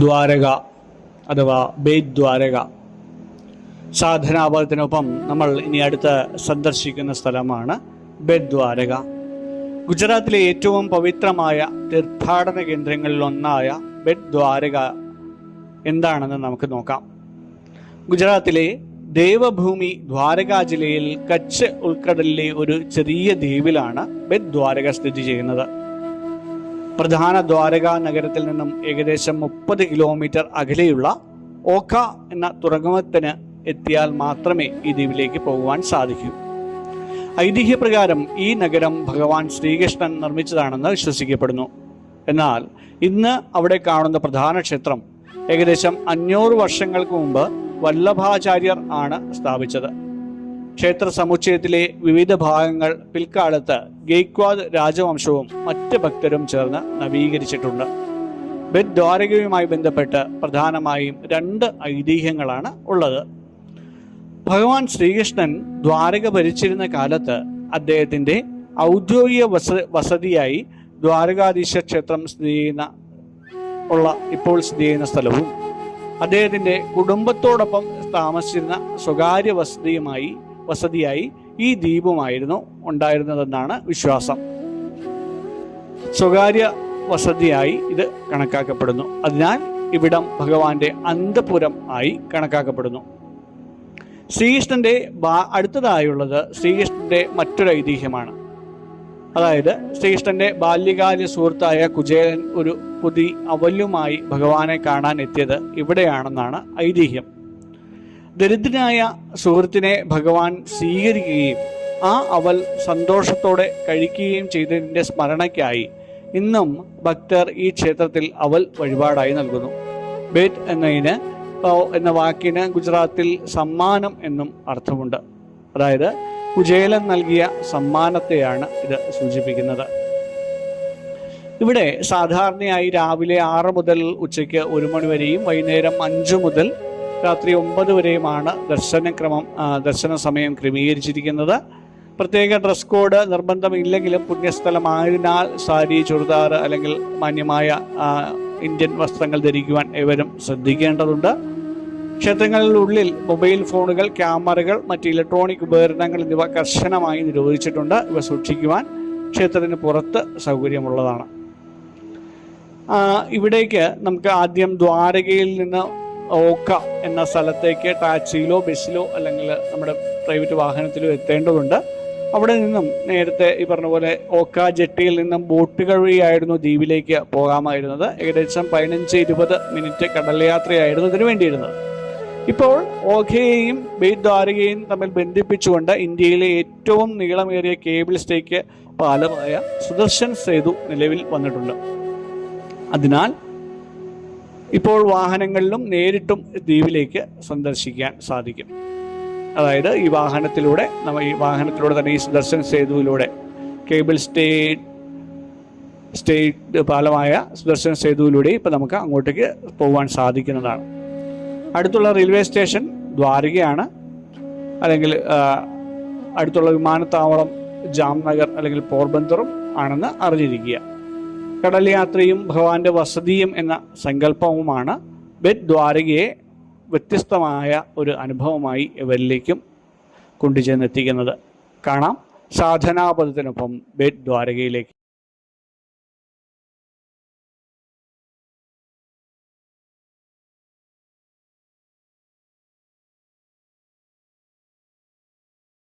ദ്വാരക അഥവാ ബേത് ദ്വാരക സാധനാപദത്തിനൊപ്പം നമ്മൾ ഇനി അടുത്ത് സന്ദർശിക്കുന്ന സ്ഥലമാണ് ബേത് ദ്വാരക. ഗുജറാത്തിലെ ഏറ്റവും പവിത്രമായ തീർത്ഥാടന കേന്ദ്രങ്ങളിലൊന്നായ ബേത് ദ്വാരക എന്താണെന്ന് നമുക്ക് നോക്കാം. ഗുജറാത്തിലെ ദേവഭൂമി ദ്വാരക ജില്ലയിൽ കച്ച് ഉൾക്കടലിലെ ഒരു ചെറിയ ദ്വീപിലാണ് ബേത് ദ്വാരക സ്ഥിതി ചെയ്യുന്നത്. പ്രധാന ദ്വാരക നഗരത്തിൽ നിന്നും ഏകദേശം 30 കിലോമീറ്റർ അകലെയുള്ള ഓഖ എന്ന തുറമുഖത്തിന് എത്തിയാൽ മാത്രമേ ഈ ദ്വീപിലേക്ക് പോകുവാൻ സാധിക്കൂ. ഐതിഹ്യപ്രകാരം ഈ നഗരം ഭഗവാൻ ശ്രീകൃഷ്ണൻ നിർമ്മിച്ചതാണെന്ന് വിശ്വസിക്കപ്പെടുന്നു. എന്നാൽ ഇന്ന് അവിടെ കാണുന്ന പ്രധാന ക്ഷേത്രം ഏകദേശം 500 വർഷങ്ങൾക്ക് മുമ്പ് വല്ലഭാചാര്യർ ആണ് സ്ഥാപിച്ചത്. ക്ഷേത്ര സമുച്ചയത്തിലെ വിവിധ ഭാഗങ്ങൾ പിൽക്കാലത്ത് ഗെയ്ക്വാദ് രാജവംശവും മറ്റ് ഭക്തരും ചേർന്ന് നവീകരിച്ചിട്ടുണ്ട്. ബേത് ദ്വാരകയുമായി ബന്ധപ്പെട്ട് പ്രധാനമായും 2 ഐതിഹ്യങ്ങളാണ് ഉള്ളത്. ഭഗവാൻ ശ്രീകൃഷ്ണൻ ദ്വാരക ഭരിച്ചിരുന്ന കാലത്ത് അദ്ദേഹത്തിന്റെ ഔദ്യോഗിക വസതിയായി ദ്വാരകാധീശ ക്ഷേത്രം ഇപ്പോൾ സ്ഥിതി ചെയ്യുന്ന സ്ഥലവും അദ്ദേഹത്തിന്റെ കുടുംബത്തോടൊപ്പം താമസിച്ചിരുന്ന സ്വകാര്യ വസതിയായി ഈ ദ്വീപുമായിരുന്നു ഉണ്ടായിരുന്നതെന്നാണ് വിശ്വാസം. സ്വകാര്യ വസതിയായി ഇത് കണക്കാക്കപ്പെടുന്നു. അതിനാൽ ഇവിടം ഭഗവാന്റെ അന്തപുരം ആയി കണക്കാക്കപ്പെടുന്നു. ശ്രീകൃഷ്ണന്റെ അടുത്തതായുള്ളത് ശ്രീകൃഷ്ണന്റെ മറ്റൊരു ഐതിഹ്യമാണ്. അതായത് ശ്രീകൃഷ്ണന്റെ ബാല്യകാല സുഹൃത്തായ കുചേലൻ ഒരു പുതി അവലുമായി ഭഗവാനെ കാണാൻ എത്തിയത് ഇവിടെയാണെന്നാണ് ഐതിഹ്യം. ദരിദ്രനായ സുഹൃത്തിനെ ഭഗവാൻ സ്വീകരിക്കുകയും ആ അവൽ സന്തോഷത്തോടെ കഴിക്കുകയും ചെയ്തതിൻ്റെ സ്മരണയ്ക്കായി ഇന്നും ഭക്തർ ഈ ക്ഷേത്രത്തിൽ അവൽ വഴിപാടായി നൽകുന്നു. ബേത് എന്ന വാക്കിന് ഗുജറാത്തിൽ സമ്മാനം എന്നും അർത്ഥമുണ്ട്. അതായത് കുചേലൻ നൽകിയ സമ്മാനത്തെയാണ് ഇത് സൂചിപ്പിക്കുന്നത്. ഇവിടെ സാധാരണയായി രാവിലെ 6 മുതൽ ഉച്ചയ്ക്ക് 1 മണി വരെയും വൈകുന്നേരം 5 മുതൽ രാത്രി 9 വരെയുമാണ് ദർശന സമയം ക്രമീകരിച്ചിരിക്കുന്നത്. പ്രത്യേക ഡ്രസ് കോഡ് നിർബന്ധമില്ലെങ്കിലും പുണ്യസ്ഥലമായതിനാൽ സാരി, ചുരിദാർ അല്ലെങ്കിൽ മാന്യമായ ഇന്ത്യൻ വസ്ത്രങ്ങൾ ധരിക്കുവാൻ ഏവരും ശ്രദ്ധിക്കേണ്ടതുണ്ട്. ക്ഷേത്രങ്ങളിലുള്ളിൽ മൊബൈൽ ഫോണുകൾ, ക്യാമറകൾ, മറ്റ് ഇലക്ട്രോണിക് ഉപകരണങ്ങൾ എന്നിവ കർശനമായി നിരോധിച്ചിട്ടുണ്ട്. ഇവ സൂക്ഷിക്കുവാൻ ക്ഷേത്രത്തിന് പുറത്ത് സൗകര്യമുള്ളതാണ്. ഇവിടേക്ക് നമുക്ക് ആദ്യം ദ്വാരകയിൽ നിന്ന് ഓഖ എന്ന സ്ഥലത്തേക്ക് ടാക്സിയിലോ ബസ്സിലോ അല്ലെങ്കിൽ നമ്മുടെ പ്രൈവറ്റ് വാഹനത്തിലോ എത്തേണ്ടതുണ്ട്. അവിടെ നിന്നും നേരത്തെ ഈ പറഞ്ഞ പോലെ ഓഖ ജെട്ടിയിൽ നിന്നും ബോട്ടുകൾ വഴിയായിരുന്നു ദ്വീപിലേക്ക് പോകാമായിരുന്നത്. ഏകദേശം 15-20 മിനിറ്റ് കടൽ യാത്രയായിരുന്നു ഇതിനു വേണ്ടിയിരുന്നത്. ഇപ്പോൾ ഓഖയെയും ബേത് ദ്വാരകയും തമ്മിൽ ബന്ധിപ്പിച്ചുകൊണ്ട് ഇന്ത്യയിലെ ഏറ്റവും നീളമേറിയ കേബിൾ സ്റ്റേക്ക് പാലമായ സുദർശൻ സേതു നിലവിൽ വന്നിട്ടുണ്ട്. അതിനാൽ ഇപ്പോൾ വാഹനങ്ങളിലും നേരിട്ടും ദ്വീപിലേക്ക് സന്ദർശിക്കാൻ സാധിക്കും. അതായത് ഈ വാഹനത്തിലൂടെ തന്നെ ഈ സുദർശൻ സേതുവിലൂടെ കേബിൾ സ്റ്റേറ്റ് പാലമായ സുദർശൻ സേതുവിലൂടെ ഇപ്പം നമുക്ക് അങ്ങോട്ടേക്ക് പോകാൻ സാധിക്കുന്നതാണ്. അടുത്തുള്ള റെയിൽവേ സ്റ്റേഷൻ ദ്വാരകയാണ്. അല്ലെങ്കിൽ അടുത്തുള്ള വിമാനത്താവളം ജാംനഗർ അല്ലെങ്കിൽ പോർബന്തറും ആണെന്ന് അറിഞ്ഞിരിക്കുക. കടൽ യാത്രയും ഭഗവാന്റെ വസതിയും എന്ന സങ്കല്പവുമാണ് ബേത് ദ്വാരകയെ വ്യത്യസ്തമായ ഒരു അനുഭവമായി ഇവരിലേക്കും കൊണ്ടുചെന്നെത്തിക്കുന്നത്. കാണാം സാധനാപദത്തിനൊപ്പം ബേത് ദ്വാരകയിലേക്ക്.